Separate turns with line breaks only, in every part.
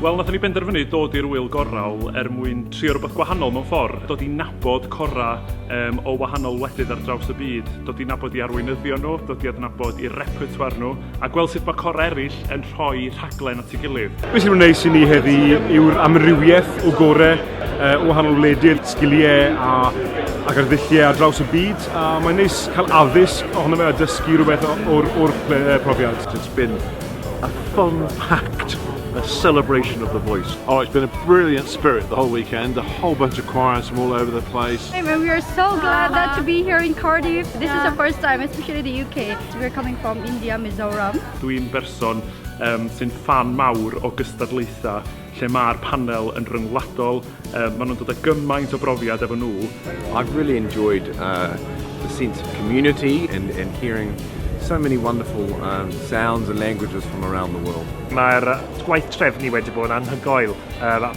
Wel, nathon ni benderfynu dod i'r Wyl Goral mwyn trio rhywbeth gwahanol mewn ffordd. Dod i nabod cora o wahanol wledydd ar draws y byd. Dod i nabod i arweinyddio nhw, dod i adnabod i repertoire nhw, a gweld sut mae cora eraill yn rhoi rhaglen at ei gilydd.
Be sy'n neis i ni heddi yw'r amrywiaeth o gorau o wahanol wledydd, sgiliau ac arddulliau ar draws y byd. A mae'n neis cael addysg ohono fe a dysgu rhywbeth o'r profiad.
It's been a fun-packed celebration of the voice. Oh, it's been a brilliant spirit the whole weekend, a whole bunch of choirs from all over the place.
And we are so glad that to be here in Cardiff. This is our first time, especially in the UK. We're coming from India, Mizoram.
Dwi'n berson sy'n fan mawr o gystadlaethau lle mae'r panel yn ryngwladol. Maen nhw'n dod â gymaint o brofiad efo nhw.
I've really enjoyed the sense of community and hearing so many wonderful sounds and languages from around the world.
Mae'r gwaith trefnu wedi bod yn anhygoel.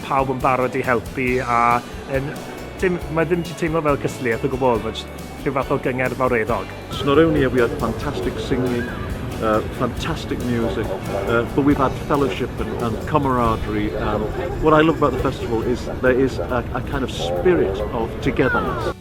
Pawb yn barod i helpu a mae ddim wedi teimlo fel cystadleuaeth o gwbl, mae'n rhyw fath o gyngerdd mawreddog.
So not only have we had fantastic singing, fantastic music, but we've had fellowship and camaraderie. What I love about the festival is there is a kind of spirit of togetherness.